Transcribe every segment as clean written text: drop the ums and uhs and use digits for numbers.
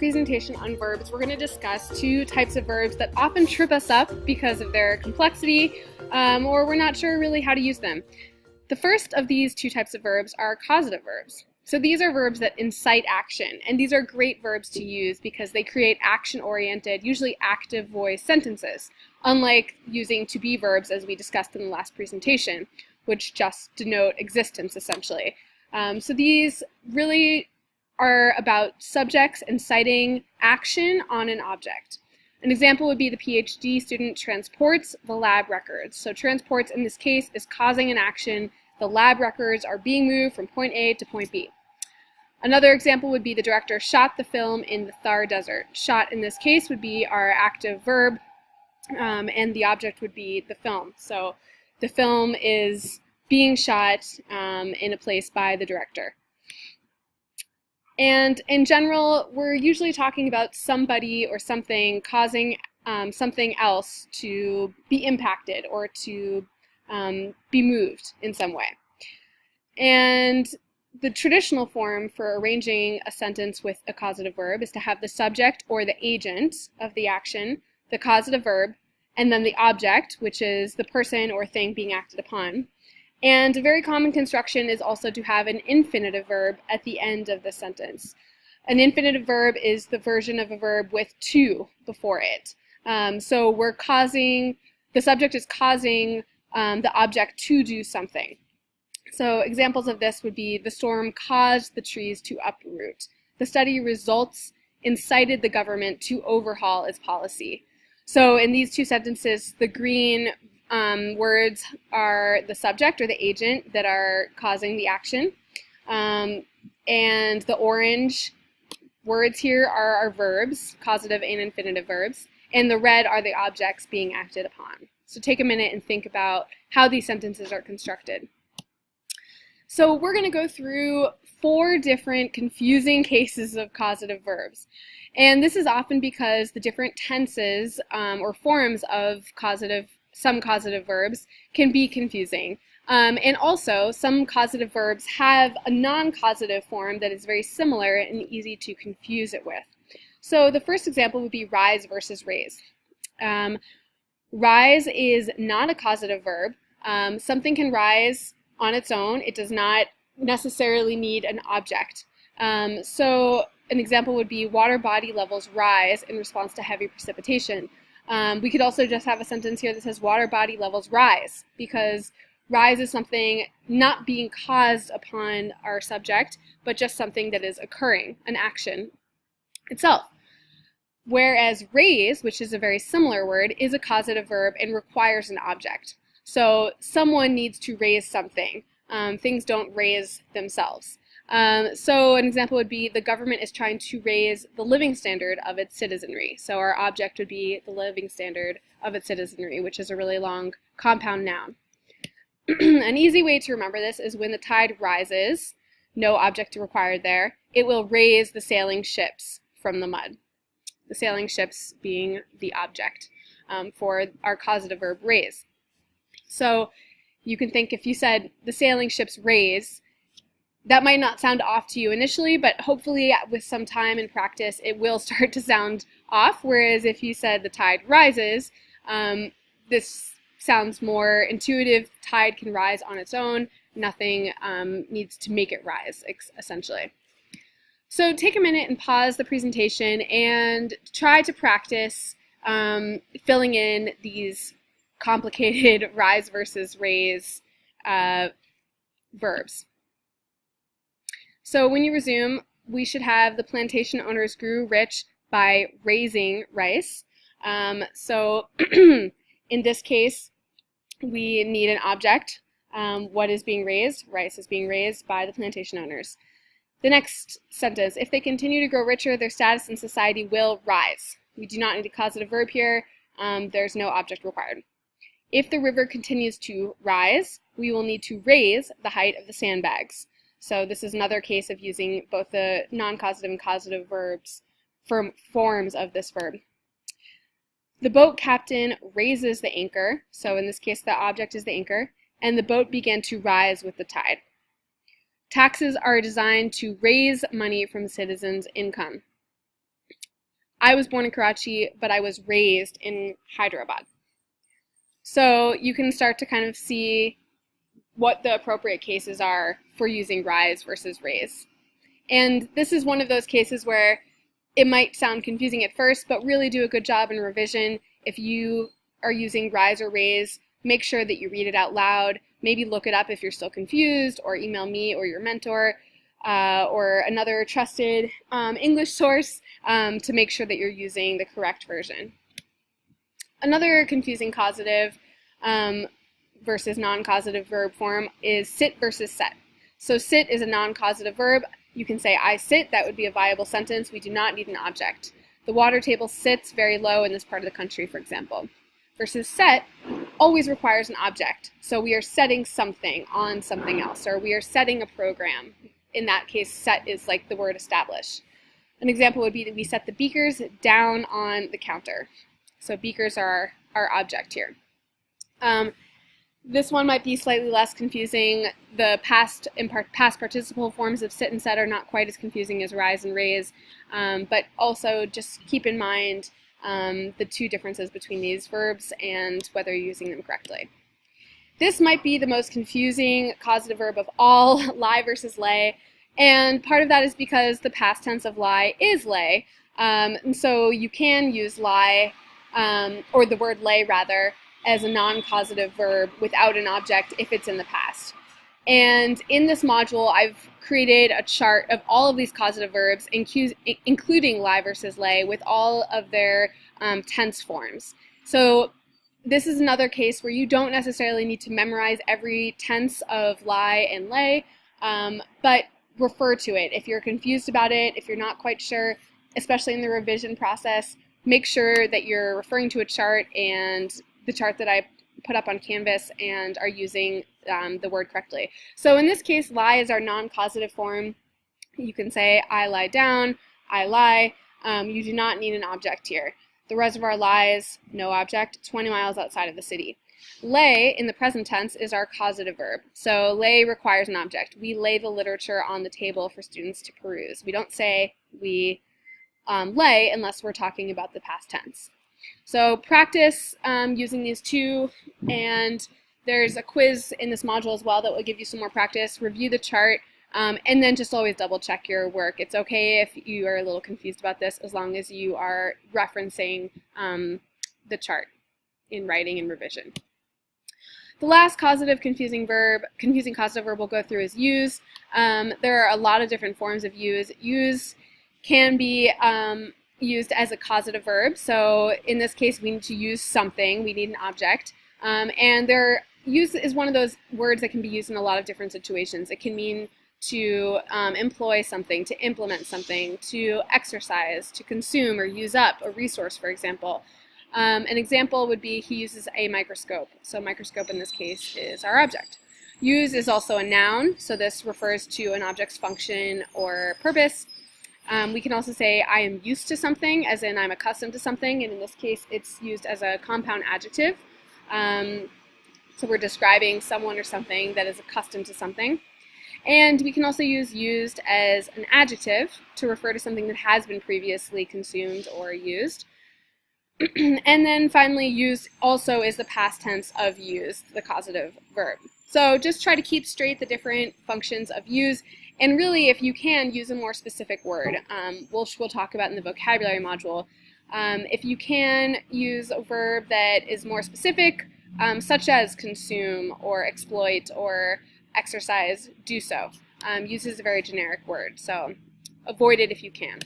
presentation on verbs, we're going to discuss two types of verbs that often trip us up because of their complexity, or we're not sure really how to use them. The first of these two types of verbs are causative verbs. So these are verbs that incite action, and these are great verbs to use because they create action-oriented, usually active voice sentences, unlike using to-be verbs as we discussed in the last presentation, which just denote existence essentially. So these really are about subjects inciting action on an object. An example would be the PhD student transports the lab records. So transports in this case is causing an action. The lab records are being moved from point A to point B. Another example would be the director shot the film in the Thar Desert. Shot in this case would be our active verb, and the object would be the film. So the film is being shot in a place by the director. And in general, we're usually talking about somebody or something causing something else to be impacted or to be moved in some way. And the traditional form for arranging a sentence with a causative verb is to have the subject or the agent of the action, the causative verb, and then the object, which is the person or thing being acted upon. And a very common construction is also to have an infinitive verb at the end of the sentence. An infinitive verb is the version of a verb with to before it. So the subject is causing the object to do something. So examples of this would be the storm caused the trees to uproot. The study results incited the government to overhaul its policy. So in these two sentences, the green words are the subject or the agent that are causing the action. And the orange words here are our verbs, causative and infinitive verbs. And the red are the objects being acted upon. So take a minute and think about how these sentences are constructed. So we're going to go through 4 different confusing cases of causative verbs. And this is often because the different tenses or forms of some causative verbs can be confusing. And also, some causative verbs have a non-causative form that is very similar and easy to confuse it with. So the first example would be rise versus raise. Rise is not a causative verb. Something can rise on its own. It does not necessarily need an object. So an example would be water body levels rise in response to heavy precipitation. We could also just have a sentence here that says water body levels rise, because rise is something not being caused upon our subject, but just something that is occurring, an action itself. Whereas raise, which is a very similar word, is a causative verb and requires an object. So someone needs to raise something. Things don't raise themselves. So an example would be the government is trying to raise the living standard of its citizenry. So our object would be the living standard of its citizenry, which is a really long compound noun. An easy way to remember this is when the tide rises, no object required there, it will raise the sailing ships from the mud. The sailing ships being the object for our causative verb raise. So you can think if you said the sailing ships raise, that might not sound off to you initially, but hopefully with some time and practice it will start to sound off, whereas if you said the tide rises, this sounds more intuitive. Tide can rise on its own. Nothing needs to make it rise, essentially. So take a minute and pause the presentation and try to practice filling in these complicated rise versus raise verbs. So when you resume, we should have the plantation owners grew rich by raising rice. So in this case, we need an object. What is being raised? Rice is being raised by the plantation owners. The next sentence, if they continue to grow richer, their status in society will rise. We do not need a causative verb here. There's no object required. If the river continues to rise, we will need to raise the height of the sandbags. So this is another case of using both the non-causative and causative verbs for forms of this verb. The boat captain raises the anchor. So in this case, the object is the anchor. And the boat began to rise with the tide. Taxes are designed to raise money from citizens' income. I was born in Karachi, but I was raised in Hyderabad. So you can start to kind of see what the appropriate cases are for using rise versus raise. And this is one of those cases where it might sound confusing at first, but really do a good job in revision. If you are using rise or raise, make sure that you read it out loud. Maybe look it up if you're still confused, or email me or your mentor or another trusted English source to make sure that you're using the correct version. Another confusing causative versus non-causative verb form is sit versus set. So sit is a non-causative verb. You can say I sit, that would be a viable sentence. We do not need an object. The water table sits very low in this part of the country, for example. Versus set always requires an object. So we are setting something on something else, or we are setting a program. In that case, set is like the word establish. An example would be that we set the beakers down on the counter. So beakers are our object here. This one might be slightly less confusing. The past participle forms of sit and set are not quite as confusing as rise and raise, but also just keep in mind the two differences between these verbs and whether you're using them correctly. This might be the most confusing causative verb of all, lie versus lay, and part of that is because the past tense of lie is lay, and so you can use lie, or the word lay rather, as a non-causative verb without an object if it's in the past. And in this module, I've created a chart of all of these causative verbs, including lie versus lay, with all of their tense forms. So this is another case where you don't necessarily need to memorize every tense of lie and lay, but refer to it. If you're confused about it, if you're not quite sure, especially in the revision process, make sure that you're referring to a chart and the chart that I put up on Canvas and are using the word correctly. So in this case, lie is our non-causative form. You can say, I lie down, I lie. You do not need an object here. The reservoir lies, no object, 20 miles outside of the city. Lay, in the present tense, is our causative verb. So lay requires an object. We lay the literature on the table for students to peruse. We don't say we lay unless we're talking about the past tense. So practice using these two, and there's a quiz in this module as well that will give you some more practice. Review the chart, and then just always double check your work. It's okay if you are a little confused about this, as long as you are referencing the chart in writing and revision. The last confusing causative verb we'll go through is use. There are a lot of different forms of use. Use can be used as a causative verb. So in this case, we need to use something. We need an object. And use is one of those words that can be used in a lot of different situations. It can mean to employ something, to implement something, to exercise, to consume or use up a resource, for example. An example would be he uses a microscope. So microscope in this case is our object. Use is also a noun, so this refers to an object's function or purpose. We can also say I am used to something, as in I'm accustomed to something, and in this case it's used as a compound adjective. So we're describing someone or something that is accustomed to something. And we can also use used as an adjective to refer to something that has been previously consumed or used. And then finally, used also is the past tense of used, the causative verb. So just try to keep straight the different functions of use, and really, if you can, use a more specific word, which we'll talk about in the vocabulary module. If you can use a verb that is more specific, such as consume or exploit or exercise, do so. Use is a very generic word, so avoid it if you can.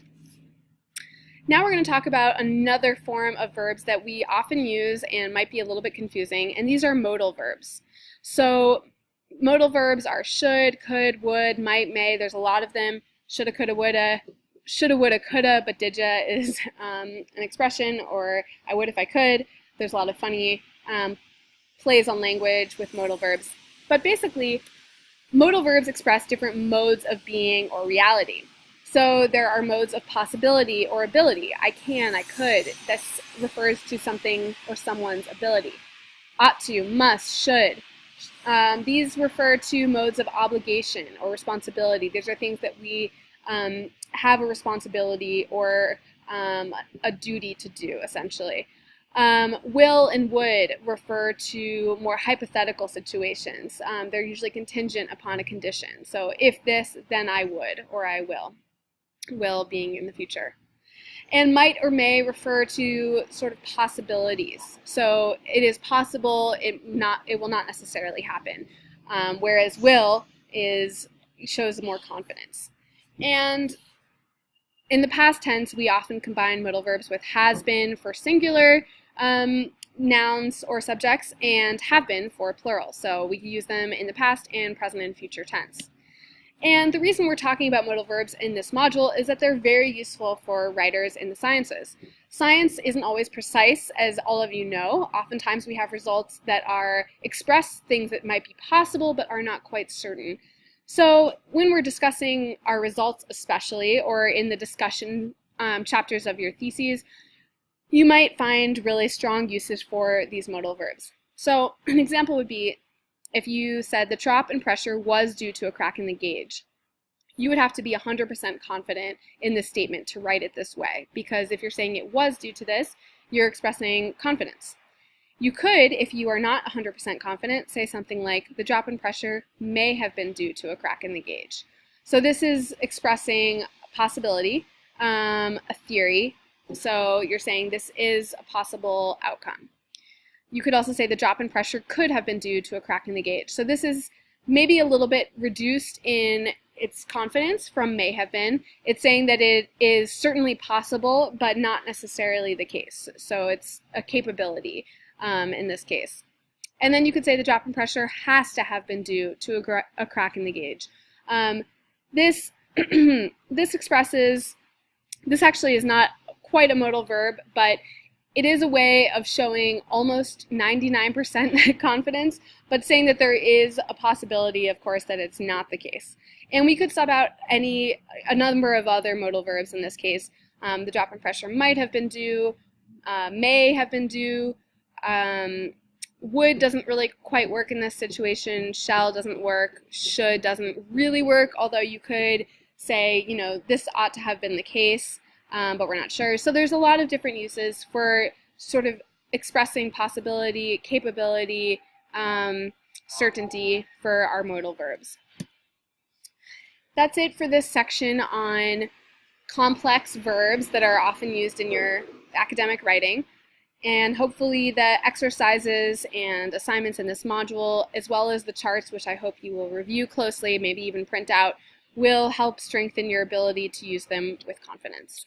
Now we're going to talk about another form of verbs that we often use and might be a little bit confusing, and these are modal verbs. So modal verbs are should, could, would, might, may. There's a lot of them. Shoulda, coulda, woulda. Shoulda, woulda, coulda, but did ya is an expression, or I would if I could. There's a lot of funny plays on language with modal verbs. But basically, modal verbs express different modes of being or reality. So there are modes of possibility or ability. I can, I could. This refers to something or someone's ability. Ought to, must, should. These refer to modes of obligation or responsibility. These are things that we have a responsibility or a duty to do, essentially. Will and would refer to more hypothetical situations. They're usually contingent upon a condition. So if this, then I would, or I will. Will being in the future. And might or may refer to sort of possibilities. So it is possible, it will not necessarily happen. Whereas will shows more confidence. And in the past tense, we often combine modal verbs with has been for singular nouns or subjects and have been for plural. So we can use them in the past and present and future tense. And the reason we're talking about modal verbs in this module is that they're very useful for writers in the sciences. Science isn't always precise, as all of you know. Oftentimes we have results that express things that might be possible but are not quite certain. So when we're discussing our results especially, or in the discussion chapters of your theses, you might find really strong uses for these modal verbs. So an example would be if you said the drop in pressure was due to a crack in the gauge. You would have to be 100% confident in this statement to write it this way, because if you're saying it was due to this, you're expressing confidence. You could, if you are not 100% confident, say something like, the drop in pressure may have been due to a crack in the gauge. So this is expressing a possibility, a theory. So you're saying this is a possible outcome. You could also say the drop in pressure could have been due to a crack in the gauge. So this is maybe a little bit reduced in its confidence from may have been. It's saying that it is certainly possible, but not necessarily the case. So it's a capability in this case. And then you could say the drop in pressure has to have been due to a crack in the gauge. This actually is not quite a modal verb, but it is a way of showing almost 99% confidence, but saying that there is a possibility, of course, that it's not the case. And we could sub out a number of other modal verbs in this case. The drop in pressure might have been due, may have been due, would doesn't really quite work in this situation, shall doesn't work, should doesn't really work, although you could say, this ought to have been the case. But we're not sure. So there's a lot of different uses for sort of expressing possibility, capability, certainty for our modal verbs. That's it for this section on complex verbs that are often used in your academic writing. And hopefully the exercises and assignments in this module, as well as the charts, which I hope you will review closely, maybe even print out, will help strengthen your ability to use them with confidence.